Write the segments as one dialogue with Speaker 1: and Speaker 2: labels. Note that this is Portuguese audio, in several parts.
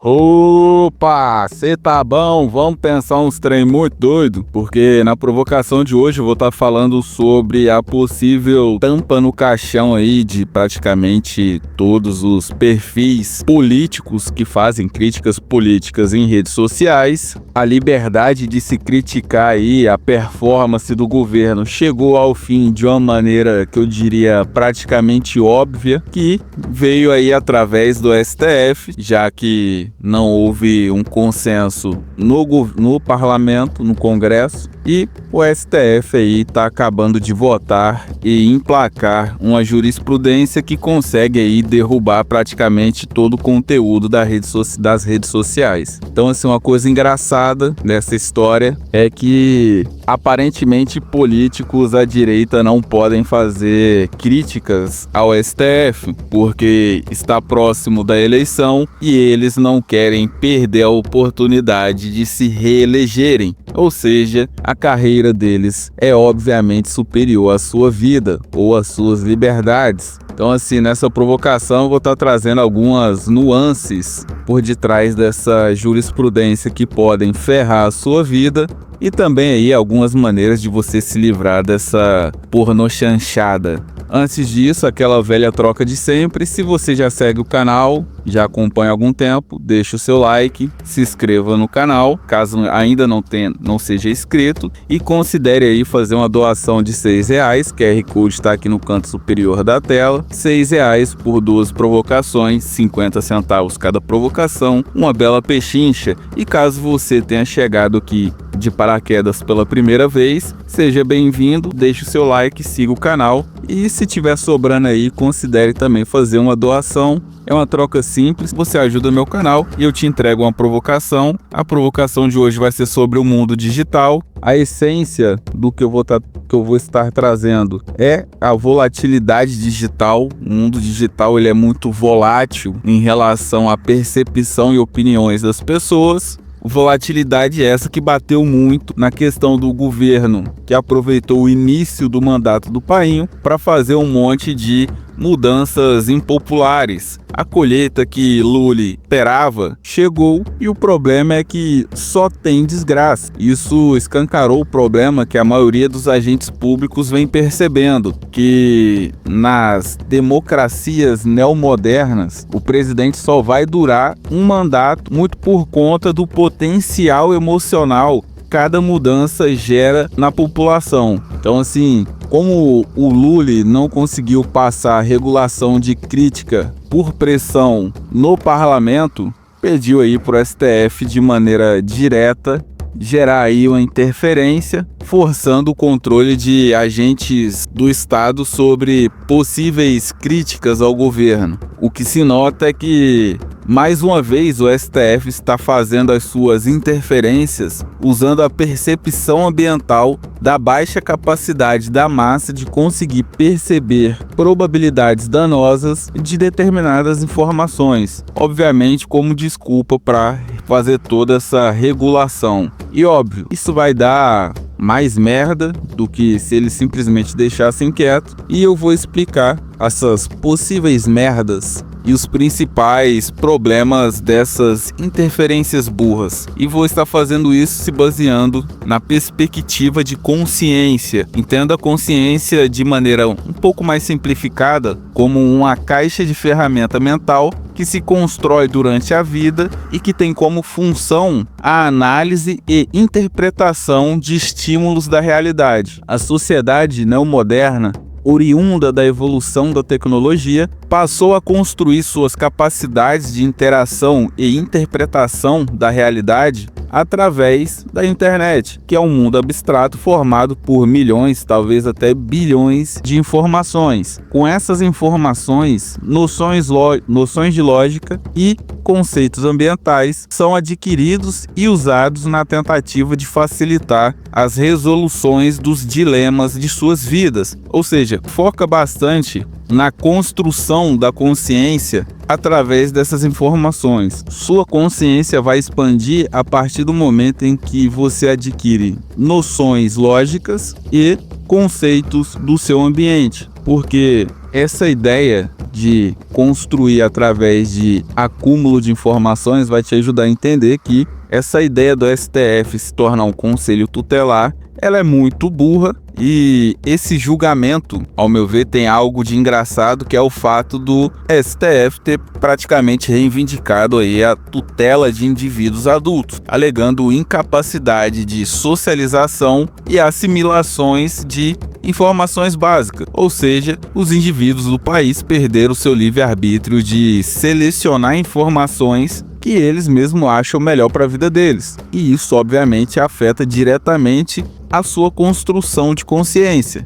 Speaker 1: Opa, cê tá bom? Vamos pensar uns trem muito doido, porque na provocação de hoje eu vou estar falando sobre a possível tampa no caixão aí de praticamente todos os perfis políticos que fazem críticas políticas em redes sociais. A liberdade de se criticar aí a performance do governo chegou ao fim de uma maneira que eu diria praticamente óbvia, que veio aí através do STF, já que não houve um consenso no parlamento, no Congresso, e o STF aí está acabando de votar e emplacar uma jurisprudência que consegue aí derrubar praticamente todo o conteúdo das redes sociais. Então, assim, uma coisa engraçada nessa história é que aparentemente políticos à direita não podem fazer críticas ao STF porque está próximo da eleição e eles não querem perder a oportunidade de se reelegerem. Ou seja, a carreira deles é obviamente superior à sua vida ou às suas liberdades. Então, assim, nessa provocação eu vou estar trazendo algumas nuances por detrás dessa jurisprudência que podem ferrar a sua vida e também aí algumas maneiras de você se livrar dessa pornochanchada. Antes disso, aquela velha troca de sempre. Se você já segue o canal, já acompanha há algum tempo, deixa o seu like, se inscreva no canal, caso ainda não seja inscrito, e considere aí fazer uma doação de R$6, QR Code está aqui no canto superior da tela, R$6 por 2 provocações, 50 centavos cada provocação, uma bela pechincha. E caso você tenha chegado aqui de paraquedas pela primeira vez, seja bem-vindo, deixe o seu like, siga o canal e se tiver sobrando aí, considere também fazer uma doação. É uma troca simples, você ajuda meu canal e eu te entrego uma provocação. A provocação de hoje vai ser sobre o mundo digital. A essência do que eu vou estar trazendo é a volatilidade digital. O mundo digital ele é muito volátil em relação à percepção e opiniões das pessoas. Volatilidade essa que bateu muito na questão do governo, que aproveitou o início do mandato do painho para fazer um monte de mudanças impopulares. A colheita que Lula esperava chegou e o problema é que só tem desgraça. Isso escancarou o problema que a maioria dos agentes públicos vem percebendo, que nas democracias neomodernas o presidente só vai durar um mandato muito por conta do potencial emocional que cada mudança gera na população. Então, assim, como o Lula não conseguiu passar a regulação de crítica por pressão no parlamento, pediu aí para o STF de maneira direta gerar aí uma interferência, forçando o controle de agentes do Estado sobre possíveis críticas ao governo. O que se nota é que, mais uma vez, o STF está fazendo as suas interferências usando a percepção ambiental da baixa capacidade da massa de conseguir perceber probabilidades danosas de determinadas informações, obviamente como desculpa para fazer toda essa regulação. E óbvio, isso vai dar mais merda do que se eles simplesmente deixassem quieto, e eu vou explicar essas possíveis merdas e os principais problemas dessas interferências burras. E vou estar fazendo isso se baseando na perspectiva de consciência. Entenda a consciência de maneira um pouco mais simplificada como uma caixa de ferramenta mental que se constrói durante a vida e que tem como função a análise e interpretação de estímulos da realidade. A sociedade neomoderna, oriunda da evolução da tecnologia, passou a construir suas capacidades de interação e interpretação da realidade através da internet, que é um mundo abstrato formado por milhões, talvez até bilhões de informações. Com essas informações, noções de lógica e conceitos ambientais são adquiridos e usados na tentativa de facilitar as resoluções dos dilemas de suas vidas. Ou seja, foca bastante na construção da consciência através dessas informações. Sua consciência vai expandir a partir do momento em que você adquire noções lógicas e conceitos do seu ambiente, porque essa ideia de construir através de acúmulo de informações vai te ajudar a entender que essa ideia do STF se tornar um conselho tutelar, ela é muito burra. E esse julgamento, ao meu ver, tem algo de engraçado, que é o fato do STF ter praticamente reivindicado aí a tutela de indivíduos adultos, alegando incapacidade de socialização e assimilações de informações básicas. Ou seja, os indivíduos do país perderam seu livre-arbítrio de selecionar informações que eles mesmos acham melhor para a vida deles. E isso, obviamente, afeta diretamente a sua construção de consciência.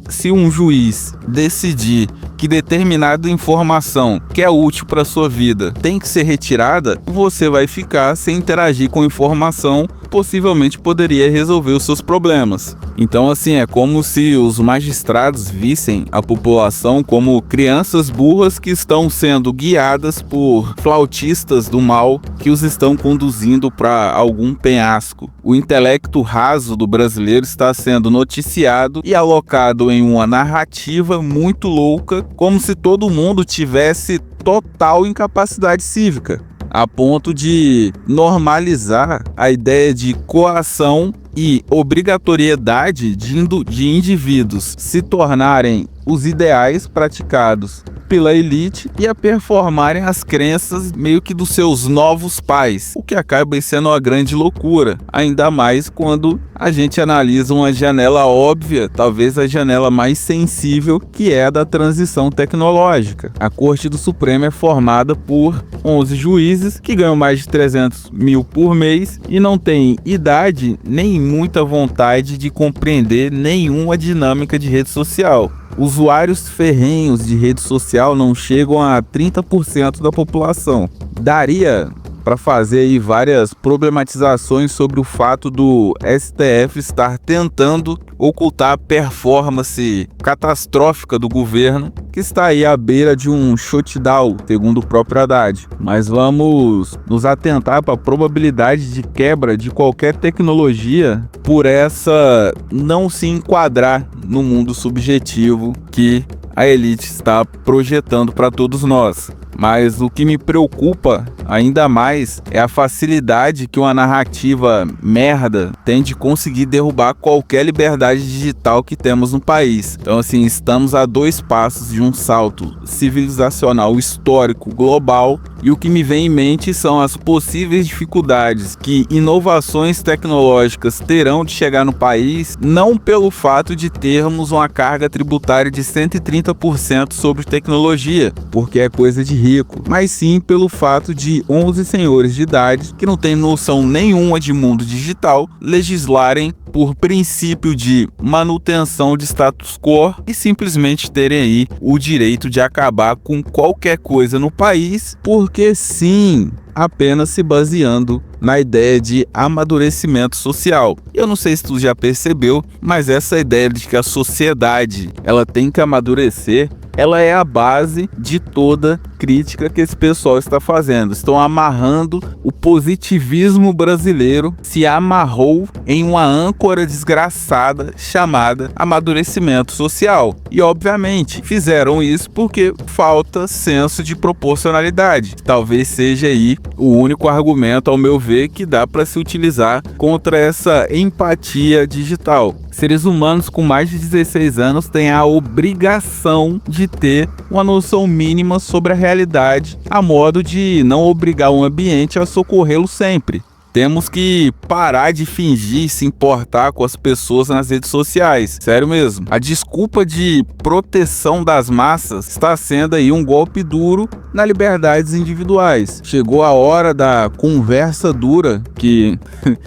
Speaker 1: Se um juiz decidir que determinada informação que é útil para a sua vida tem que ser retirada, você vai ficar sem interagir com informação que possivelmente poderia resolver os seus problemas. Então, assim, é como se os magistrados vissem a população como crianças burras que estão sendo guiadas por flautistas do mal que os estão conduzindo para algum penhasco. O intelecto raso do brasileiro está sendo noticiado e alocado em uma narrativa muito louca, como se todo mundo tivesse total incapacidade cívica, a ponto de normalizar a ideia de coação e obrigatoriedade de indivíduos se tornarem os ideais praticados pela elite e a performarem as crenças meio que dos seus novos pais, o que acaba sendo uma grande loucura, ainda mais quando a gente analisa uma janela óbvia, talvez a janela mais sensível, que é a da transição tecnológica. A Corte do Supremo é formada por 11 juízes que ganham mais de 300 mil por mês e não têm idade nem muita vontade de compreender nenhuma dinâmica de rede social. Usuários ferrenhos de rede social não chegam a 30% da população. Daria para fazer aí várias problematizações sobre o fato do STF estar tentando ocultar a performance catastrófica do governo, que está aí à beira de um shutdown, segundo o próprio Haddad. Mas vamos nos atentar para a probabilidade de quebra de qualquer tecnologia por essa não se enquadrar no mundo subjetivo que a elite está projetando para todos nós. Mas o que me preocupa ainda mais é a facilidade que uma narrativa merda tem de conseguir derrubar qualquer liberdade digital que temos no país. Então, assim, estamos a 2 passos de um salto civilizacional histórico global, e o que me vem em mente são as possíveis dificuldades que inovações tecnológicas terão de chegar no país, não pelo fato de termos uma carga tributária de 130% sobre tecnologia, porque é coisa de rico, mas sim pelo fato de 11 senhores de idade que não têm noção nenhuma de mundo digital legislarem por princípio de manutenção de status quo e simplesmente terem aí o direito de acabar com qualquer coisa no país, porque sim, apenas se baseando na ideia de amadurecimento social. Eu não sei se tu já percebeu, mas essa ideia de que a sociedade ela tem que amadurecer, ela é a base de toda crítica que esse pessoal está fazendo. Estão amarrando o positivismo brasileiro, se amarrou em uma âncora desgraçada chamada amadurecimento social. E obviamente fizeram isso porque falta senso de proporcionalidade. Talvez seja aí o único argumento, ao meu ver, que dá para se utilizar contra essa empatia digital. Seres humanos com mais de 16 anos têm a obrigação de ter uma noção mínima sobre a realidade, a modo de não obrigar o ambiente a socorrê-lo sempre. Temos que parar de fingir se importar com as pessoas nas redes sociais. Sério mesmo. A desculpa de proteção das massas está sendo aí um golpe duro nas liberdades individuais. Chegou a hora da conversa dura, que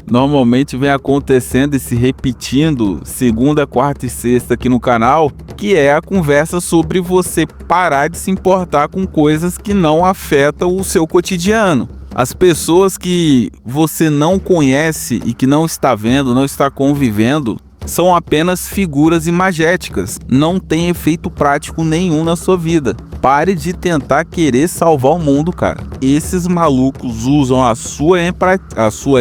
Speaker 1: normalmente vem acontecendo e se repetindo segunda, quarta e sexta aqui no canal, que é a conversa sobre você parar de se importar com coisas que não afetam o seu cotidiano. As pessoas que você não conhece e que não está vendo, não está convivendo, são apenas figuras imagéticas, não tem efeito prático nenhum na sua vida. Pare de tentar querer salvar o mundo, cara. Esses malucos usam a sua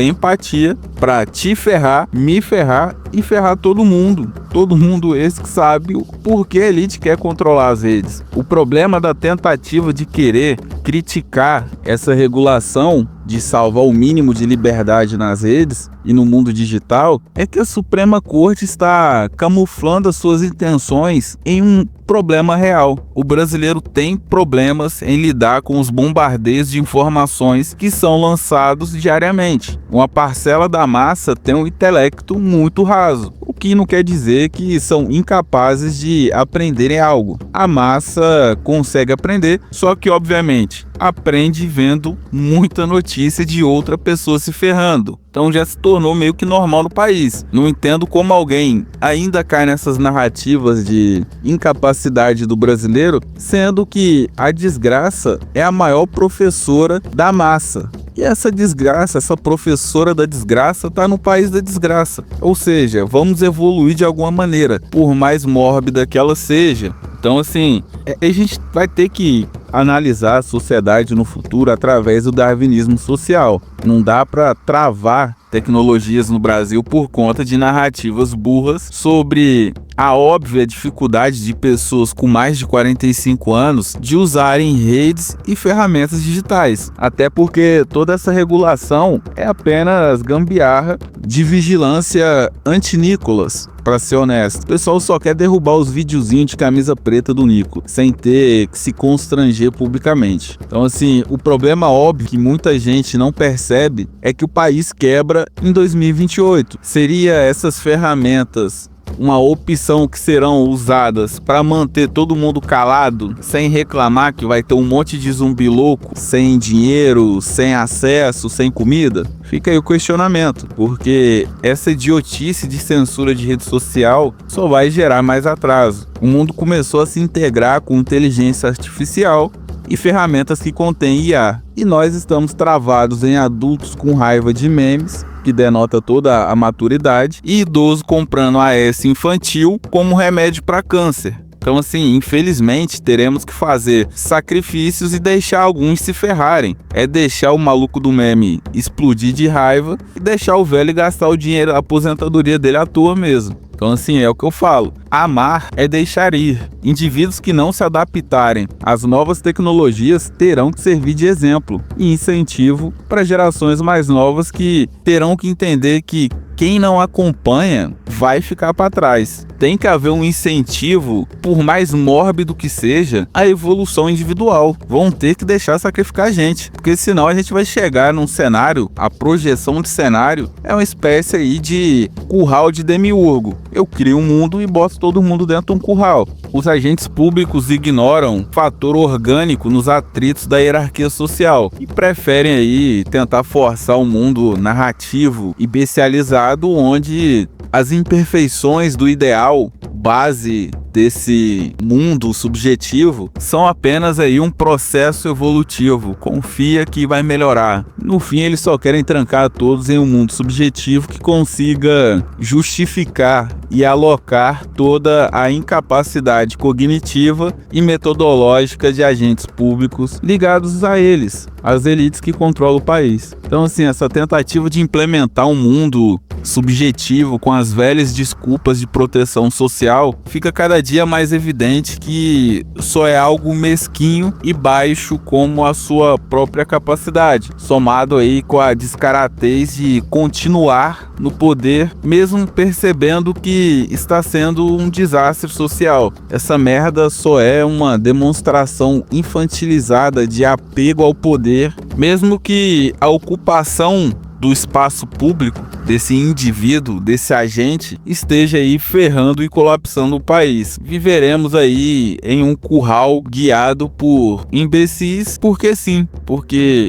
Speaker 1: empatia para te ferrar, me ferrar e ferrar todo mundo. Todo mundo esse que sabe o porquê a elite quer controlar as redes. O problema da tentativa de querer criticar essa regulação de salvar o mínimo de liberdade nas redes e no mundo digital é que a Suprema Corte está camuflando as suas intenções em um problema real. O brasileiro tem problemas em lidar com os bombardeios de informações que são lançados diariamente. Uma parcela da massa tem um intelecto muito raso, o que não quer dizer que são incapazes de aprenderem algo. A massa consegue aprender, só que obviamente aprende vendo muita notícia de outra pessoa se ferrando. Então já se tornou meio que normal no país. Não entendo como alguém ainda cai nessas narrativas de incapacidade do brasileiro, sendo que a desgraça é a maior professora da massa. E essa desgraça, essa professora da desgraça tá no país da desgraça. Ou seja, vamos evoluir de alguma maneira, por mais mórbida que ela seja. Então assim, a gente vai ter que analisar a sociedade no futuro através do darwinismo social. Não dá para travar tecnologias no Brasil por conta de narrativas burras sobre a óbvia dificuldade de pessoas com mais de 45 anos de usarem redes e ferramentas digitais. Até porque toda essa regulação é apenas gambiarra de vigilância anti-Nicolas. Pra ser honesto, o pessoal só quer derrubar os videozinhos de camisa preta do Nico, sem ter que se constranger publicamente. Então assim, o problema óbvio que muita gente não percebe é que o país quebra em 2028. Seria essas ferramentas uma opção que serão usadas para manter todo mundo calado, sem reclamar que vai ter um monte de zumbi louco, sem dinheiro, sem acesso, sem comida? Fica aí o questionamento, porque essa idiotice de censura de rede social só vai gerar mais atraso. O mundo começou a se integrar com inteligência artificial e ferramentas que contêm IA, e nós estamos travados em adultos com raiva de memes, que denota toda a maturidade, e idoso comprando AS infantil como remédio para câncer. Então assim, infelizmente teremos que fazer sacrifícios e deixar alguns se ferrarem. É deixar o maluco do meme explodir de raiva e deixar o velho gastar o dinheiro da aposentadoria dele à toa mesmo. Então assim, é o que eu falo, amar é deixar ir. Indivíduos que não se adaptarem às novas tecnologias terão que servir de exemplo e incentivo para gerações mais novas que terão que entender que quem não acompanha vai ficar para trás. Tem que haver um incentivo, por mais mórbido que seja, à evolução individual. Vão ter que deixar sacrificar a gente, porque senão a gente vai chegar num cenário, a projeção de cenário é uma espécie aí de curral de demiurgo. Eu crio um mundo e boto todo mundo dentro de um curral. Os agentes públicos ignoram o fator orgânico nos atritos da hierarquia social e preferem aí tentar forçar um mundo narrativo e bestializado onde as imperfeições do ideal base desse mundo subjetivo são apenas aí um processo evolutivo. Confia que vai melhorar. No fim, eles só querem trancar todos em um mundo subjetivo que consiga justificar e alocar toda a incapacidade cognitiva e metodológica de agentes públicos ligados a eles, as elites que controlam o país. Então assim, essa tentativa de implementar um mundo subjetivo com as velhas desculpas de proteção social fica cada dia mais evidente que só é algo mesquinho e baixo como a sua própria capacidade, somado aí com a descaratez de continuar no poder mesmo percebendo que está sendo um desastre social. Essa merda só é uma demonstração infantilizada de apego ao poder, mesmo que a ocupação do espaço público desse indivíduo, desse agente, esteja aí ferrando e colapsando o país. Viveremos aí em um curral guiado por imbecis, porque sim,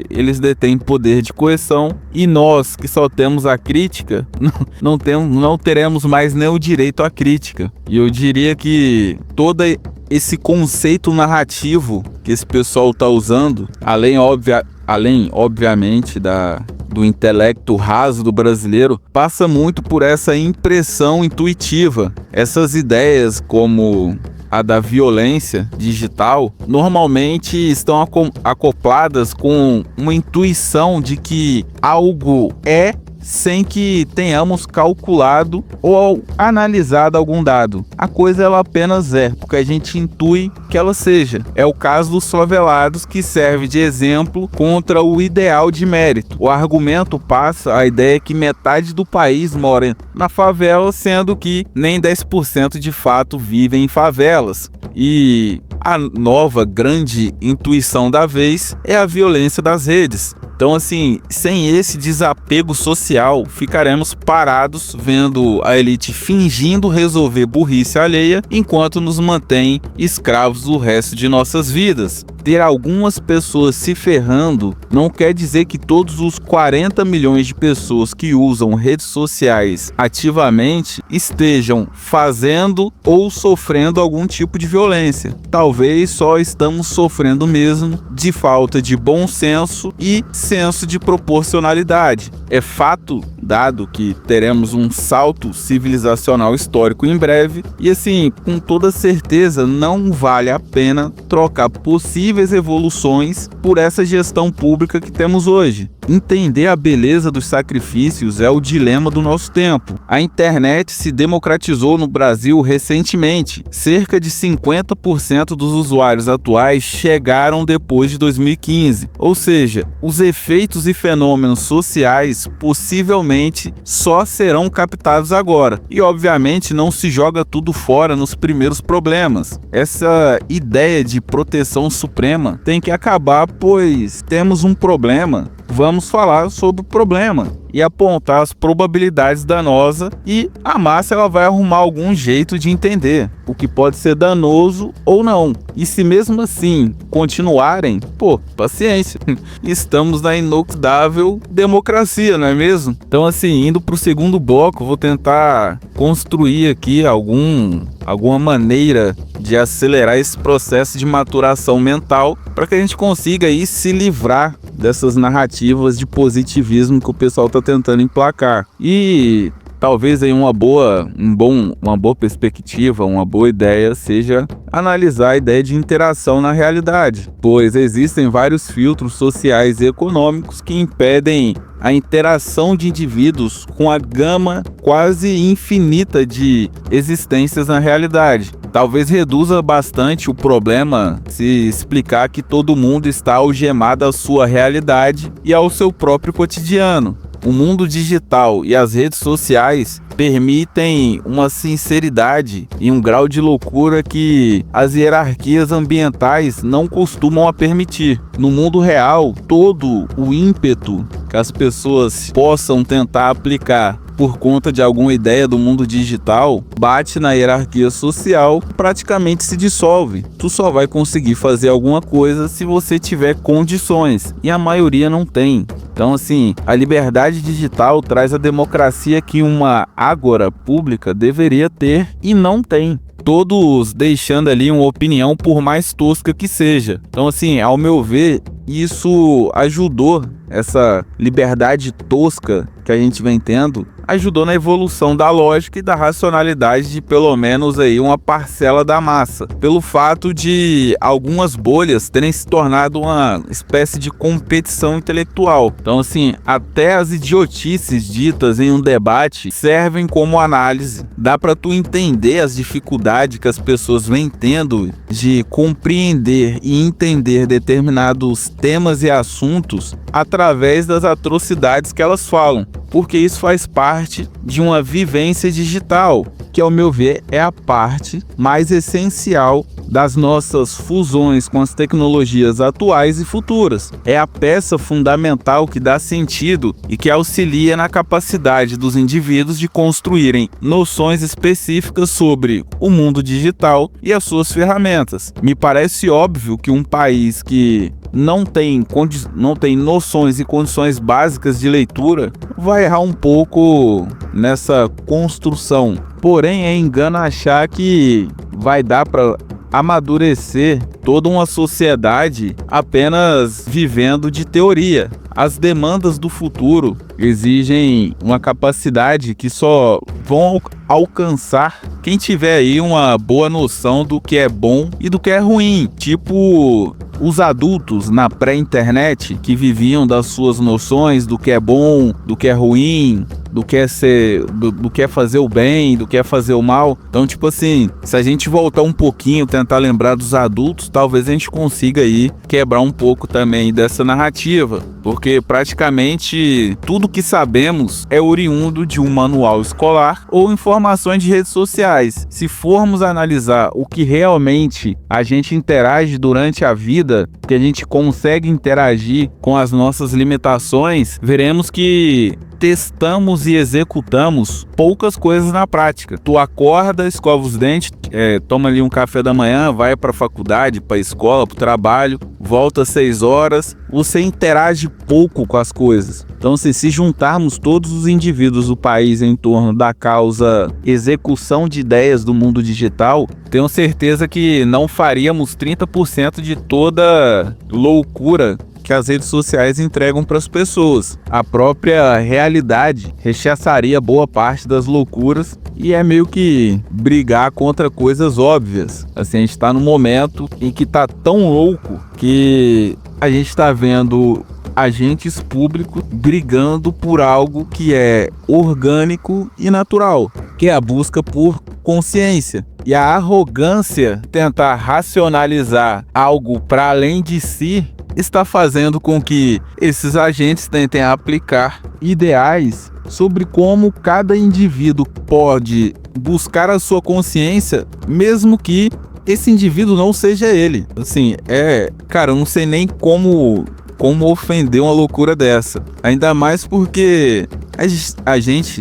Speaker 1: eles detêm poder de coerção e nós que só temos a crítica, não teremos mais nem o direito à crítica. E eu diria que todo esse conceito narrativo que esse pessoal está usando, além obviamente do intelecto raso do brasileiro, passa muito por essa impressão intuitiva. Essas ideias como a da violência digital normalmente estão acopladas com uma intuição de que algo é sem que tenhamos calculado ou analisado algum dado. A coisa ela apenas é, porque a gente intui que ela seja. É o caso dos favelados, que serve de exemplo contra o ideal de mérito. O argumento passa a ideia que metade do país mora na favela, sendo que nem 10% de fato vivem em favelas. E a nova grande intuição da vez é a violência das redes. Então, assim, sem esse desapego social, ficaremos parados vendo a elite fingindo resolver burrice alheia, enquanto nos mantém escravos do resto de nossas vidas. Ter algumas pessoas se ferrando não quer dizer que todos os 40 milhões de pessoas que usam redes sociais ativamente estejam fazendo ou sofrendo algum tipo de violência. Talvez só estamos sofrendo mesmo de falta de bom senso e senso de proporcionalidade. É fato dado que teremos um salto civilizacional histórico em breve e, assim, com toda certeza não vale a pena trocar possíveis evoluções por essa gestão pública que temos hoje. Entender a beleza dos sacrifícios é o dilema do nosso tempo. A internet se democratizou no Brasil recentemente. Cerca de 50% dos usuários atuais chegaram depois de 2015. Ou seja, os efeitos e fenômenos sociais possivelmente só serão captados agora. E obviamente não se joga tudo fora nos primeiros problemas. Essa ideia de proteção suprema tem que acabar, pois temos um problema. Vamos falar sobre o problema e apontar as probabilidades danosas, e a massa ela vai arrumar algum jeito de entender o que pode ser danoso ou não. E se mesmo assim continuarem, paciência. Estamos na inoxidável democracia, não é mesmo? Então, assim, indo para o segundo bloco, vou tentar construir aqui alguma maneira de acelerar esse processo de maturação mental para que a gente consiga aí se livrar dessas narrativas de positivismo que o pessoal está tentando emplacar. E talvez aí uma boa perspectiva, uma boa ideia seja analisar a ideia de interação na realidade, pois existem vários filtros sociais e econômicos que impedem a interação de indivíduos com a gama quase infinita de existências na realidade. Talvez reduza bastante o problema se explicar que todo mundo está algemado à sua realidade e ao seu próprio cotidiano. O mundo digital e as redes sociais permitem uma sinceridade e um grau de loucura que as hierarquias ambientais não costumam a permitir. No mundo real, todo o ímpeto que as pessoas possam tentar aplicar por conta de alguma ideia do mundo digital bate na hierarquia social e praticamente se dissolve. Tu só vai conseguir fazer alguma coisa se você tiver condições, e a maioria não tem. Então, assim, a liberdade digital traz a democracia que uma ágora pública deveria ter e não tem. Todos deixando ali uma opinião, por mais tosca que seja. Então, assim, ao meu ver, isso ajudou, essa liberdade tosca que a gente vem tendo, ajudou na evolução da lógica e da racionalidade de pelo menos aí uma parcela da massa, pelo fato de algumas bolhas terem se tornado uma espécie de competição intelectual. Então, assim, até as idiotices ditas em um debate servem como análise. Dá para tu entender as dificuldades que as pessoas vêm tendo de compreender e entender determinados temas e assuntos através das atrocidades que elas falam, porque isso faz parte de uma vivência digital, que, ao meu ver, é a parte mais essencial das nossas fusões com as tecnologias atuais e futuras. É a peça fundamental que dá sentido e que auxilia na capacidade dos indivíduos de construírem noções específicas sobre o mundo digital e as suas ferramentas. Me parece óbvio que um país que não tem noções e condições básicas de leitura vai errar um pouco nessa construção. Porém, é engano achar que vai dar para amadurecer toda uma sociedade apenas vivendo de teoria. as demandas do futuro exigem uma capacidade que só vão alcançar quem tiver aí uma boa noção do que é bom e do que é ruim. Tipo os adultos na pré-internet que viviam das suas noções do que é bom, do que é ruim, do que é fazer o bem, do que é fazer o mal. Então, tipo assim, se a gente voltar um pouquinho, tentar lembrar dos adultos, talvez a gente consiga aí quebrar um pouco também dessa narrativa, porque praticamente tudo que sabemos é oriundo de um manual escolar ou informações de redes sociais. Se formos analisar o que realmente a gente interage durante a vida, que a gente consegue interagir com as nossas limitações, veremos que testamos e executamos poucas coisas na prática. Tu acorda, escova os dentes, toma ali um café da manhã, vai para a faculdade, para a escola, para o trabalho, volta às 6 horas, você interage pouco com as coisas. Então, se juntarmos todos os indivíduos do país em torno da causa execução de ideias do mundo digital, tenho certeza que não faríamos 30% de toda loucura que as redes sociais entregam para as pessoas. A própria realidade rechaçaria boa parte das loucuras e é meio que brigar contra coisas óbvias. Assim, a gente está num momento em que tá tão louco que a gente está vendo agentes públicos brigando por algo que é orgânico e natural, que é a busca por consciência. E a arrogância, tentar racionalizar algo para além de si, está fazendo com que esses agentes tentem aplicar ideais sobre como cada indivíduo pode buscar a sua consciência, mesmo que esse indivíduo não seja ele. Assim, cara, eu não sei nem como ofender uma loucura dessa. Ainda mais porque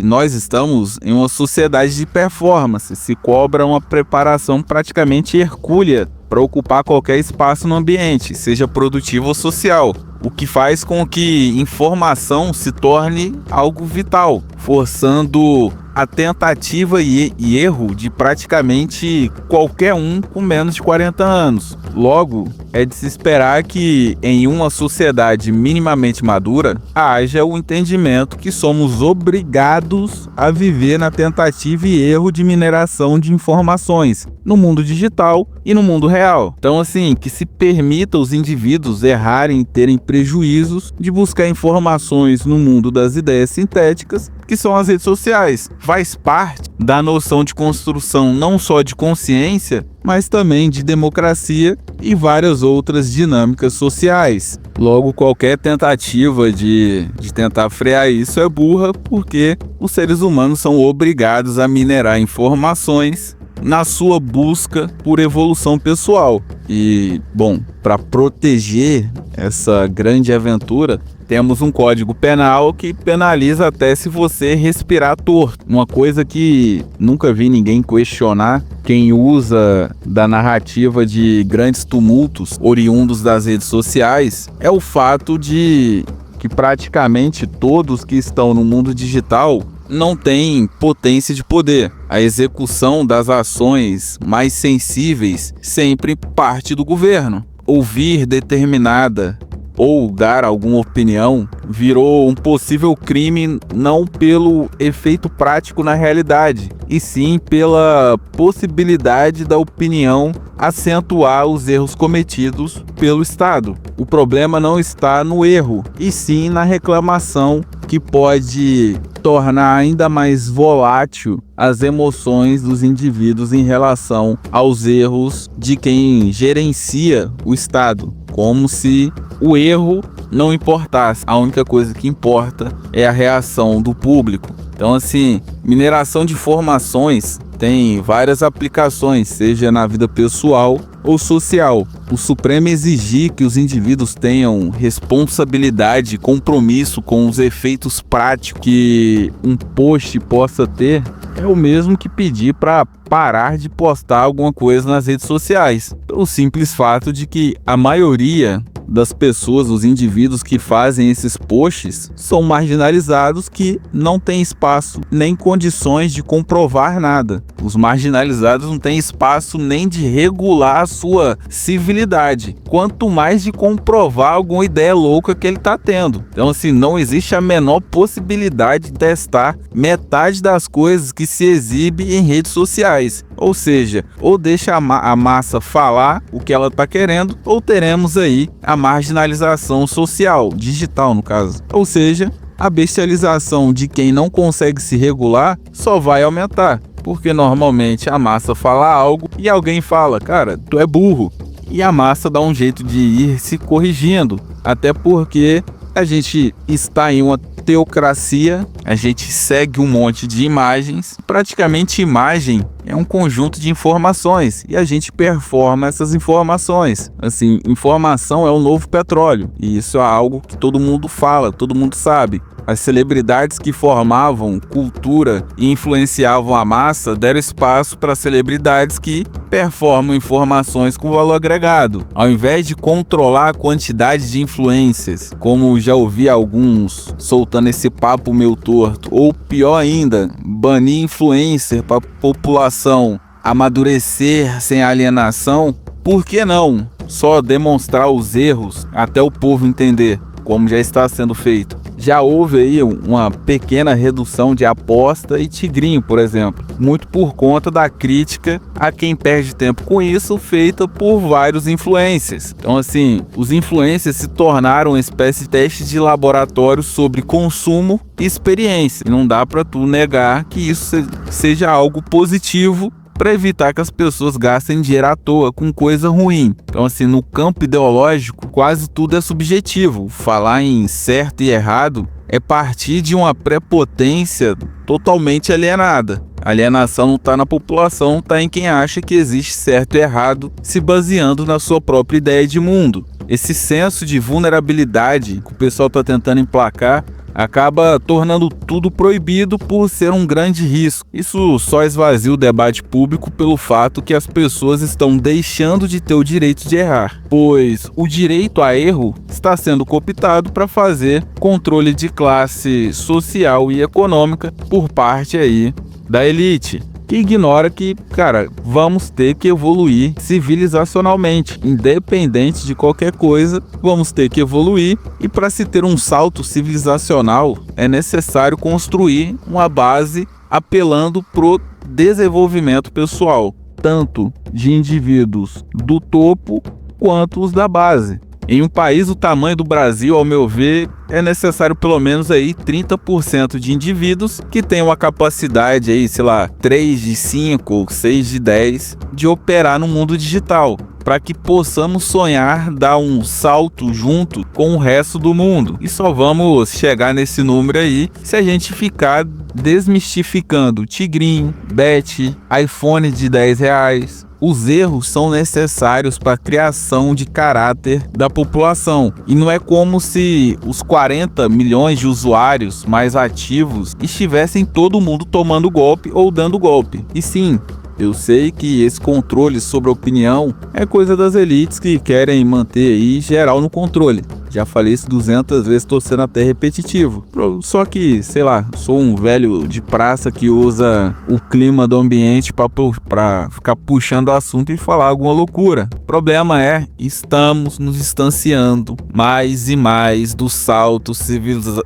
Speaker 1: nós estamos em uma sociedade de performance, se cobra uma preparação praticamente hercúlea para ocupar qualquer espaço no ambiente, seja produtivo ou social, o que faz com que informação se torne algo vital, forçando a tentativa e erro de praticamente qualquer um com menos de 40 anos. Logo, é de se esperar que em uma sociedade minimamente madura haja o entendimento que somos obrigados a viver na tentativa e erro de mineração de informações no mundo digital e no mundo real. Então, assim, que se permita os indivíduos errarem e terem prejuízos de buscar informações no mundo das ideias sintéticas, que são as redes sociais. Faz parte da noção de construção não só de consciência, mas também de democracia e várias outras dinâmicas sociais. Logo, qualquer tentativa de tentar frear isso é burra, porque os seres humanos são obrigados a minerar informações na sua busca por evolução pessoal. E, bom, para proteger essa grande aventura, temos um código penal que penaliza até se você respirar torto. Uma coisa que nunca vi ninguém questionar quem usa da narrativa de grandes tumultos oriundos das redes sociais é o fato de que praticamente todos que estão no mundo digital não têm potência de poder. A execução das ações mais sensíveis sempre parte do governo. Ouvir determinada ou dar alguma opinião virou um possível crime não pelo efeito prático na realidade, e sim pela possibilidade da opinião acentuar os erros cometidos pelo Estado. O problema não está no erro, e sim na reclamação, que pode tornar ainda mais volátil as emoções dos indivíduos em relação aos erros de quem gerencia o Estado, como se o erro não importasse. A única coisa que importa é a reação do público. Então, assim, mineração de informações tem várias aplicações, seja na vida pessoal ou social. O Supremo exigir que os indivíduos tenham responsabilidade e compromisso com os efeitos práticos que um post possa ter é o mesmo que pedir para parar de postar alguma coisa nas redes sociais. Pelo simples fato de que a maioria das pessoas, os indivíduos que fazem esses posts, são marginalizados que não têm espaço nem condições de comprovar nada. Os marginalizados não têm espaço nem de regular a sua civilidade, quanto mais de comprovar alguma ideia louca que ele está tendo. Então, assim, não existe a menor possibilidade de testar metade das coisas que se exibe em redes sociais. Ou seja, ou deixa a massa falar o que ela está querendo, ou teremos aí a marginalização social, digital no caso. Ou seja, a bestialização de quem não consegue se regular só vai aumentar, porque normalmente a massa fala algo e alguém fala, cara, tu é burro. E a massa dá um jeito de ir se corrigindo, até porque a gente está em uma teocracia, a gente segue um monte de imagens. Praticamente imagem é um conjunto de informações e a gente performa essas informações. Assim, informação é o novo petróleo e isso é algo que todo mundo fala, todo mundo sabe. As celebridades que formavam cultura e influenciavam a massa deram espaço para celebridades que performam informações com valor agregado. Ao invés de controlar a quantidade de influências, como já ouvi alguns soltando esse papo meio torto, ou pior ainda, banir influencer para a população amadurecer sem alienação, por que não só demonstrar os erros até o povo entender, como já está sendo feito? Já houve aí uma pequena redução de aposta e tigrinho, por exemplo, muito por conta da crítica a quem perde tempo com isso, feita por vários influencers. Então, assim, os influencers se tornaram uma espécie de teste de laboratório sobre consumo e experiência. E não dá para tu negar que isso seja algo positivo para evitar que as pessoas gastem dinheiro à toa com coisa ruim. Então, assim, no campo ideológico, quase tudo é subjetivo. Falar em certo e errado é partir de uma prepotência totalmente alienada. A alienação não está na população, está em quem acha que existe certo e errado, se baseando na sua própria ideia de mundo. Esse senso de vulnerabilidade que o pessoal está tentando emplacar acaba tornando tudo proibido por ser um grande risco. Isso só esvazia o debate público pelo fato que as pessoas estão deixando de ter o direito de errar, pois o direito a erro está sendo cooptado para fazer controle de classe social e econômica por parte aí da elite, que ignora que, cara, vamos ter que evoluir civilizacionalmente, independente de qualquer coisa, vamos ter que evoluir, e para se ter um salto civilizacional é necessário construir uma base apelando pro desenvolvimento pessoal, tanto de indivíduos do topo quanto os da base. Em um país do tamanho do Brasil, ao meu ver, é necessário pelo menos aí 30% de indivíduos que tenham a capacidade aí, sei lá, 3 de 5, 6 de 10 de operar no mundo digital, para que possamos sonhar dar um salto junto com o resto do mundo. E só vamos chegar nesse número aí se a gente ficar desmistificando tigrinho, bet, iPhone de R$10. Os erros são necessários para a criação de caráter da população. E não é como se os 40 milhões de usuários mais ativos estivessem todo mundo tomando golpe ou dando golpe. E sim, eu sei que esse controle sobre a opinião é coisa das elites que querem manter aí geral no controle. Já falei isso 200 vezes, tô sendo até repetitivo. Só que, sei lá, sou um velho de praça que usa o clima do ambiente pra ficar puxando o assunto e falar alguma loucura. O problema é, estamos nos distanciando mais e mais do salto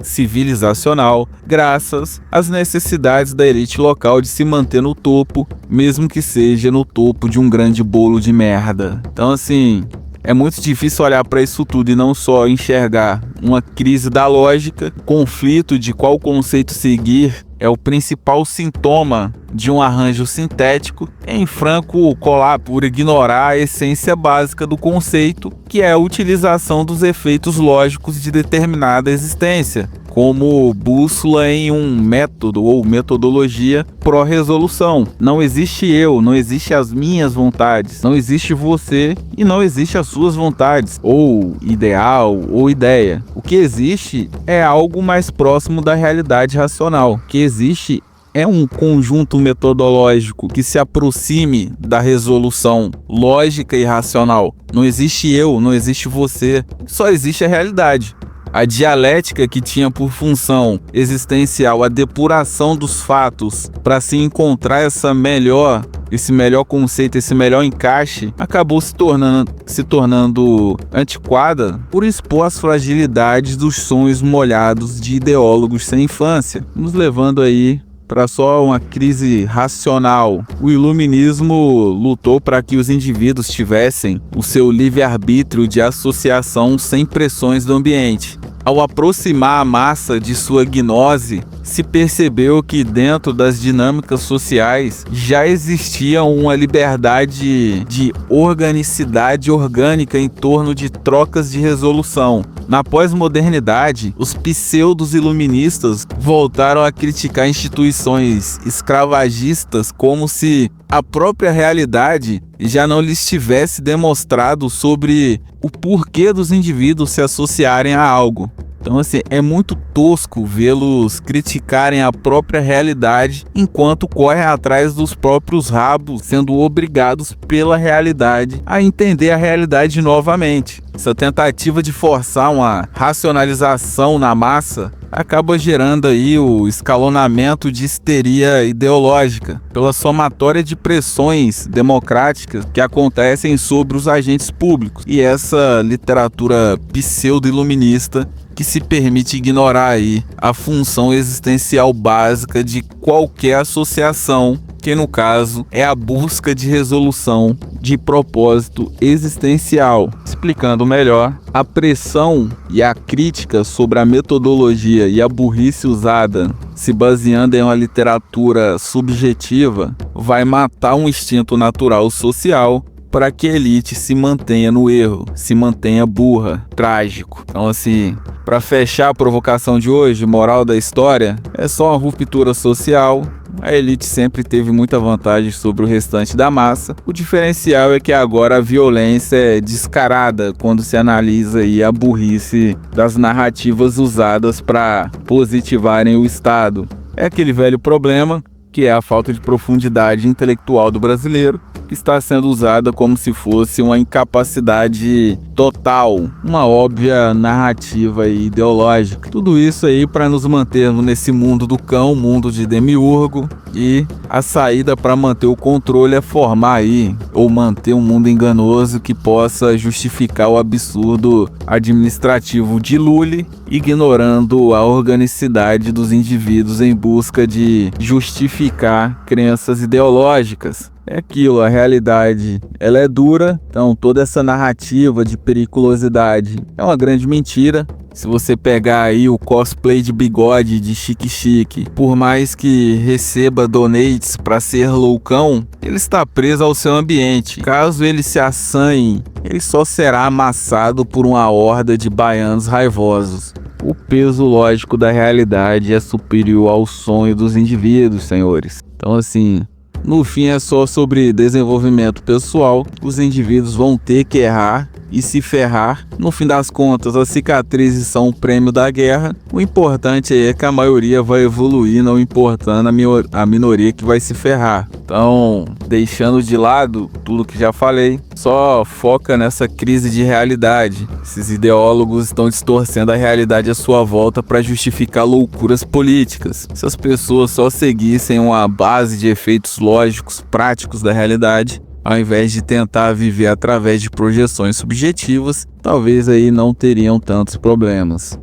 Speaker 1: civilizacional, graças às necessidades da elite local de se manter no topo, mesmo que seja no topo de um grande bolo de merda. Então, assim, é muito difícil olhar para isso tudo e não só enxergar uma crise da lógica, conflito de qual conceito seguir é o principal sintoma de um arranjo sintético, em franco colar por ignorar a essência básica do conceito, que é a utilização dos efeitos lógicos de determinada existência, como bússola em um método ou metodologia pró-resolução. Não existe eu, não existe as minhas vontades, não existe você e não existe as suas vontades, ou ideal, ou ideia. O que existe é algo mais próximo da realidade racional. O que existe é um conjunto metodológico que se aproxime da resolução lógica e racional. Não existe eu, não existe você, só existe a realidade. A dialética, que tinha por função existencial a depuração dos fatos para se encontrar esse melhor conceito, esse melhor encaixe, acabou se tornando antiquada por expor as fragilidades dos sonhos molhados de ideólogos sem infância, nos levando aí para só uma crise racional. O iluminismo lutou para que os indivíduos tivessem o seu livre-arbítrio de associação sem pressões do ambiente. Ao aproximar a massa de sua gnose, se percebeu que dentro das dinâmicas sociais já existia uma liberdade de organicidade orgânica em torno de trocas de resolução. Na pós-modernidade, os pseudos iluministas voltaram a criticar instituições escravagistas como se a própria realidade já não lhes tivesse demonstrado sobre o porquê dos indivíduos se associarem a algo. Então, assim, é muito tosco vê-los criticarem a própria realidade enquanto correm atrás dos próprios rabos, sendo obrigados pela realidade a entender a realidade novamente. Essa tentativa de forçar uma racionalização na massa acaba gerando aí o escalonamento de histeria ideológica pela somatória de pressões democráticas que acontecem sobre os agentes públicos e essa literatura pseudo-iluminista que se permite ignorar aí a função existencial básica de qualquer associação, que no caso é a busca de resolução de propósito existencial. Explicando melhor, a pressão e a crítica sobre a metodologia e a burrice usada, se baseando em uma literatura subjetiva, vai matar um instinto natural social para que a elite se mantenha no erro, se mantenha burra, trágico. Então, assim, para fechar a provocação de hoje, moral da história, é só uma ruptura social. A elite sempre teve muita vantagem sobre o restante da massa. O diferencial é que agora a violência é descarada quando se analisa aí a burrice das narrativas usadas para positivarem o Estado. É aquele velho problema, que é a falta de profundidade intelectual do brasileiro, que está sendo usada como se fosse uma incapacidade total, uma óbvia narrativa ideológica. Tudo isso aí para nos mantermos nesse mundo do cão, mundo de demiurgo, e a saída para manter o controle é formar aí, ou manter um mundo enganoso que possa justificar o absurdo administrativo de Lully, ignorando a organicidade dos indivíduos em busca de justificar crenças ideológicas. É aquilo, a realidade, ela é dura, então toda essa narrativa de periculosidade é uma grande mentira. Se você pegar aí o cosplay de bigode de Chique Chique, por mais que receba donates para ser loucão, ele está preso ao seu ambiente. Caso ele se assanhe, ele só será amassado por uma horda de baianos raivosos. O peso lógico da realidade é superior ao sonho dos indivíduos, senhores. Então, assim, no fim é só sobre desenvolvimento pessoal. Os indivíduos vão ter que errar e se ferrar. No fim das contas, as cicatrizes são o prêmio da guerra. O importante é que a maioria vai evoluir, não importando a minoria que vai se ferrar. Então, deixando de lado tudo que já falei, só foca nessa crise de realidade. Esses ideólogos estão distorcendo a realidade à sua volta para justificar loucuras políticas. Se as pessoas só seguissem uma base de efeitos lógicos, práticos da realidade, ao invés de tentar viver através de projeções subjetivas, talvez aí não teriam tantos problemas.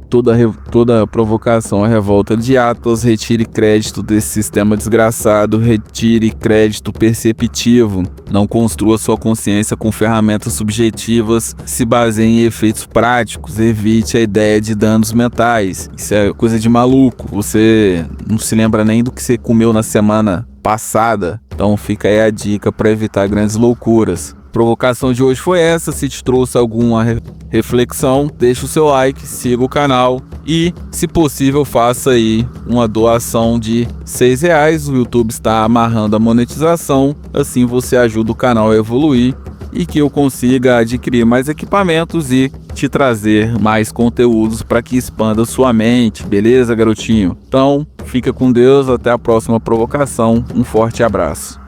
Speaker 1: Toda provocação à revolta de Atlas, retire crédito desse sistema desgraçado, retire crédito perceptivo, não construa sua consciência com ferramentas subjetivas, se baseie em efeitos práticos, evite a ideia de danos mentais. Isso é coisa de maluco, você não se lembra nem do que você comeu na semana passada, então fica aí a dica para evitar grandes loucuras. A provocação de hoje foi essa. Se te trouxe alguma reflexão, deixa o seu like, siga o canal e, se possível, faça aí uma doação de R$6. O YouTube está amarrando a monetização, assim você ajuda o canal a evoluir e que eu consiga adquirir mais equipamentos e te trazer mais conteúdos para que expanda sua mente, beleza, garotinho? Então, Fica com Deus, até a próxima provocação. Um forte abraço.